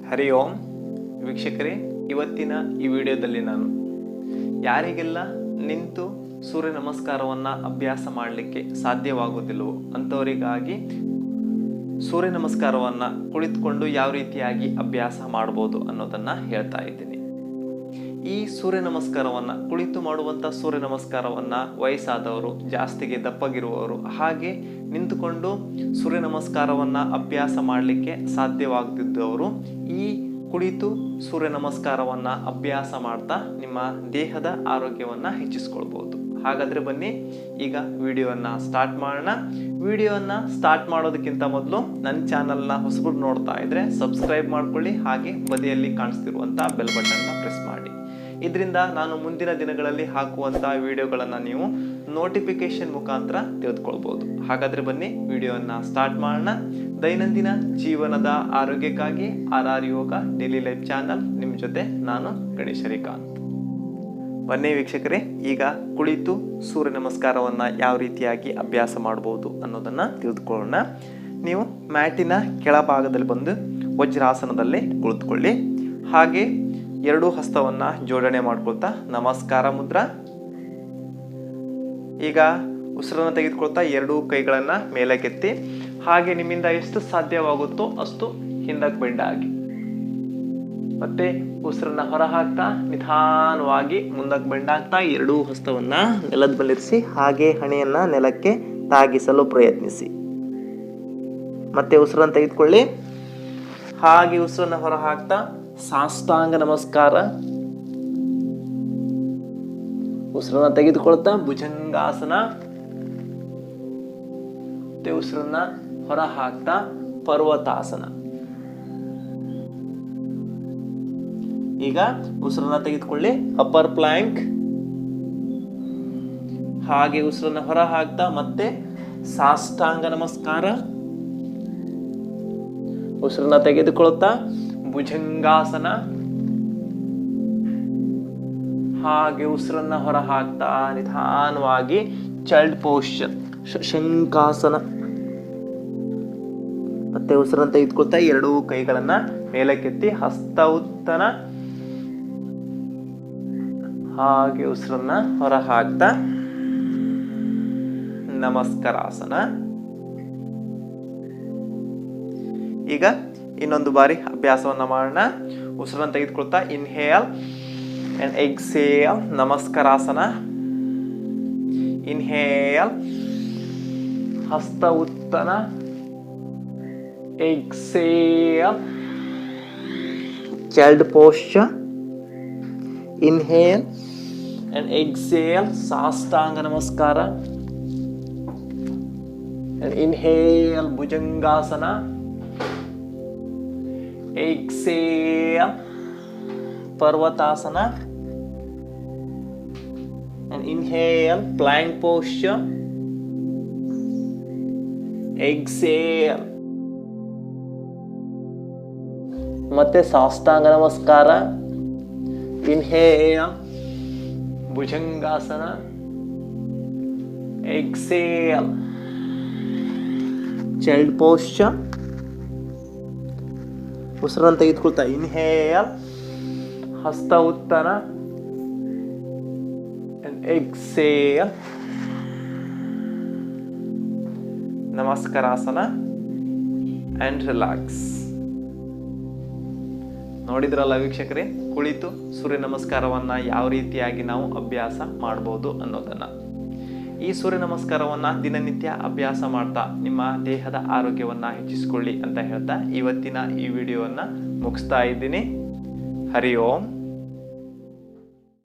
ಹರಿ ಓಂ ವೀಕ್ಷಕರೇ, ಇವತ್ತಿನ ಈ ವಿಡಿಯೋದಲ್ಲಿ ನಾನು ಯಾರಿಗೆಲ್ಲ ನಿಂತು ಸೂರ್ಯ ನಮಸ್ಕಾರವನ್ನು ಅಭ್ಯಾಸ ಮಾಡಲಿಕ್ಕೆ ಸಾಧ್ಯವಾಗುವುದಿಲ್ಲವೋ ಅಂಥವರಿಗಾಗಿ ಸೂರ್ಯ ನಮಸ್ಕಾರವನ್ನು ಕುಳಿತುಕೊಂಡು ಯಾವ ರೀತಿಯಾಗಿ ಅಭ್ಯಾಸ ಮಾಡ್ಬೋದು ಅನ್ನೋದನ್ನು ಹೇಳ್ತಾ ಇದ್ದೀನಿ. ಈ ಸೂರ್ಯ ನಮಸ್ಕಾರವನ್ನು ಕುಳಿತು ಮಾಡುವಂಥ ಸೂರ್ಯ ನಮಸ್ಕಾರವನ್ನು ವಯಸ್ಸಾದವರು, ಜಾಸ್ತಿಗೆ ದಪ್ಪಗಿರುವವರು, ಹಾಗೆ ನಿಂತುಕೊಂಡು ಸೂರ್ಯ ನಮಸ್ಕಾರವನ್ನು ಅಭ್ಯಾಸ ಮಾಡಲಿಕ್ಕೆ ಸಾಧ್ಯವಾಗದಿದ್ದವರು ಈ ಕುಳಿತು ಸೂರ್ಯ ನಮಸ್ಕಾರವನ್ನು ಅಭ್ಯಾಸ ಮಾಡ್ತಾ ನಿಮ್ಮ ದೇಹದ ಆರೋಗ್ಯವನ್ನು ಹೆಚ್ಚಿಸ್ಕೊಳ್ಬೋದು. ಹಾಗಾದರೆ ಬನ್ನಿ ಈಗ ವಿಡಿಯೋವನ್ನು ಸ್ಟಾರ್ಟ್ ಮಾಡೋಣ. ವಿಡಿಯೋವನ್ನು ಸ್ಟಾರ್ಟ್ ಮಾಡೋದಕ್ಕಿಂತ ಮೊದಲು ನನ್ನ ಚಾನಲ್ನ ಹೊಸಬರು ನೋಡ್ತಾ ಇದ್ದರೆ ಸಬ್ಸ್ಕ್ರೈಬ್ ಮಾಡ್ಕೊಳ್ಳಿ, ಹಾಗೆ ಬದಿಯಲ್ಲಿ ಕಾಣಿಸ್ತಿರುವಂಥ ಬೆಲ್ ಬಟನ್ನ ಪ್ರೆಸ್ ಮಾಡಿ. ಇದರಿಂದ ನಾನು ಮುಂದಿನ ದಿನಗಳಲ್ಲಿ ಹಾಕುವಂಥ ವಿಡಿಯೋಗಳನ್ನು ನೀವು ನೋಟಿಫಿಕೇಶನ್ ಮುಖಾಂತರ ತಿಳಿದುಕೊಳ್ಬೋದು. ಹಾಗಾದರೆ ಬನ್ನಿ ವಿಡಿಯೋವನ್ನು ಸ್ಟಾರ್ಟ್ ಮಾಡೋಣ. ದೈನಂದಿನ ಜೀವನದ ಆರೋಗ್ಯಕ್ಕಾಗಿ ಯೋಗ ಡೈಲಿ ಲೈಫ್ ಚಾನಲ್ ನಿಮ್ಮ ಜೊತೆ ನಾನು ಗಣೇಶ್ ಶ್ರೀಕಾಂತ್. ಬನ್ನಿ ವೀಕ್ಷಕರೇ, ಈಗ ಕುಳಿತು ಸೂರ್ಯ ನಮಸ್ಕಾರವನ್ನು ಯಾವ ರೀತಿಯಾಗಿ ಅಭ್ಯಾಸ ಮಾಡ್ಬೋದು ಅನ್ನೋದನ್ನು ತಿಳಿದುಕೊಳ್ಳೋಣ. ನೀವು ಮ್ಯಾಟಿನ ಕೆಳಭಾಗದಲ್ಲಿ ಬಂದು ವಜ್ರಾಸನದಲ್ಲಿ ಕುಳಿತುಕೊಳ್ಳಿ. ಹಾಗೆ ಎರಡೂ ಹಸ್ತವನ್ನು ಜೋಡಣೆ ಮಾಡ್ಕೊಳ್ತಾ ನಮಸ್ಕಾರ ಮುದ್ರಾ. ಈಗ ಉಸಿರನ್ನು ತೆಗೆದುಕೊಳ್ತಾ ಎರಡೂ ಕೈಗಳನ್ನು ಮೇಲಕ್ಕೆತ್ತಿ, ಹಾಗೆ ನಿಮ್ಮಿಂದ ಎಷ್ಟು ಸಾಧ್ಯವಾಗುತ್ತೋ ಅಷ್ಟು ಹಿಂದಕ್ಕೆ ಬೆಂಡಾಗಿ, ಮತ್ತೆ ಉಸಿರನ್ನ ಹೊರ ಹಾಕ್ತಾ ನಿಧಾನವಾಗಿ ಮುಂದಕ್ಕೆ ಬೆಂಡಾಗ್ತಾ ಎರಡೂ ಹಸ್ತವನ್ನ ನೆಲದ ಮೇಲಿರಿಸಿ, ಹಾಗೆ ಹಣೆಯನ್ನ ನೆಲಕ್ಕೆ ತಾಗಿಸಲು ಪ್ರಯತ್ನಿಸಿ. ಮತ್ತೆ ಉಸಿರನ್ನು ತೆಗೆದುಕೊಳ್ಳಿ, ಹಾಗೆ ಉಸಿರನ್ನ ಹೊರ ಹಾಕ್ತಾ ಸಾಷ್ಟಾಂಗ ನಮಸ್ಕಾರ. ಉಸಿರನ್ನ ತೆಗೆದುಕೊಳ್ತಾ ಭುಜಂಗಾಸನ, ಮತ್ತೆ ಉಸಿರನ್ನ ಹೊರ ಹಾಕ್ತಾ ಪರ್ವತಾಸನ. ಈಗ ಉಸಿರನ್ನ ತೆಗೆದುಕೊಳ್ಳಿ ಅಪ್ಪರ್ ಪ್ಲಾಂಕ್, ಹಾಗೆ ಉಸಿರನ್ನ ಹೊರ ಹಾಕ್ತಾ ಮತ್ತೆ ಸಾಷ್ಟಾಂಗ ನಮಸ್ಕಾರ. ಉಸಿರನ್ನ ತೆಗೆದುಕೊಳ್ತಾ ಭುಜಂಗಾಸನ, ಹಾಗೆ ಉಸಿರನ್ನ ಹೊರ ಹಾಕ್ತಾ ನಿಧಾನವಾಗಿ ಚೈಲ್ಡ್ ಪೋಸ್ಚರ್ ಶಶಂಕಾಸನ. ಮತ್ತೆ ಉಸಿರನ್ನ ತೆಗೆದುಕೊಳ್ತಾ ಎರಡೂ ಕೈಗಳನ್ನ ಮೇಲಕ್ಕೆತ್ತಿ ಹಸ್ತ ಉತ್ತನ, ಹಾಗೆ ಉಸಿರನ್ನ ಹೊರ ಹಾಕ್ತಾ ನಮಸ್ಕಾರಾಸನ. ಈಗ ಇನ್ನೊಂದು ಬಾರಿ ಅಭ್ಯಾಸವನ್ನ ಮಾಡೋಣ. ಉಸಿರನ್ನ ತೆಗೆದುಕೊಳ್ತಾ inhale and exhale Namaskarasana. Inhale ಹಸ್ತ ಉತ್ತನ, exhale child posture. Inhale and exhale ಸಾಷ್ಟಾಂಗ ನಮಸ್ಕಾರ. And inhale bhujangasana. Exhale ಪರ್ವತಾಸನ. And inhale plank posture. Exhale ಮತ್ತೆ ಸಾಷ್ಟಾಂಗ ನಮಸ್ಕಾರ. Inhale bhujangasana. Exhale child posture. ಉಸಿರನ್ನು ತೆಗೆದುಕೊಳ್ತಾ ಇನ್ಹೇಲ್ ಹಸ್ತ ಉತ್ತನ, ಎಕ್ಸೇಲ್ ನಮಸ್ಕಾರಾಸನ ಅಂಡ್ ರಿಲ್ಯಾಕ್ಸ್. ನೋಡಿದ್ರಲ್ಲ ವೀಕ್ಷಕರೇ, ಕುಳಿತು ಸೂರ್ಯ ನಮಸ್ಕಾರವನ್ನು ಯಾವ ರೀತಿಯಾಗಿ ನಾವು ಅಭ್ಯಾಸ ಮಾಡ್ಬೋದು ಅನ್ನೋದನ್ನು. ಈ ಸೂರ್ಯ ನಮಸ್ಕಾರವನ್ನು ದಿನನಿತ್ಯ ಅಭ್ಯಾಸ ಮಾಡ್ತಾ ನಿಮ್ಮ ದೇಹದ ಆರೋಗ್ಯವನ್ನು ಹೆಚ್ಚಿಸಿಕೊಳ್ಳಿ ಅಂತ ಹೇಳ್ತಾ ಇವತ್ತಿನ ಈ ವಿಡಿಯೋವನ್ನು ಮುಗಿಸ್ತಾ ಇದ್ದೀನಿ. ಹರಿ ಓಂ.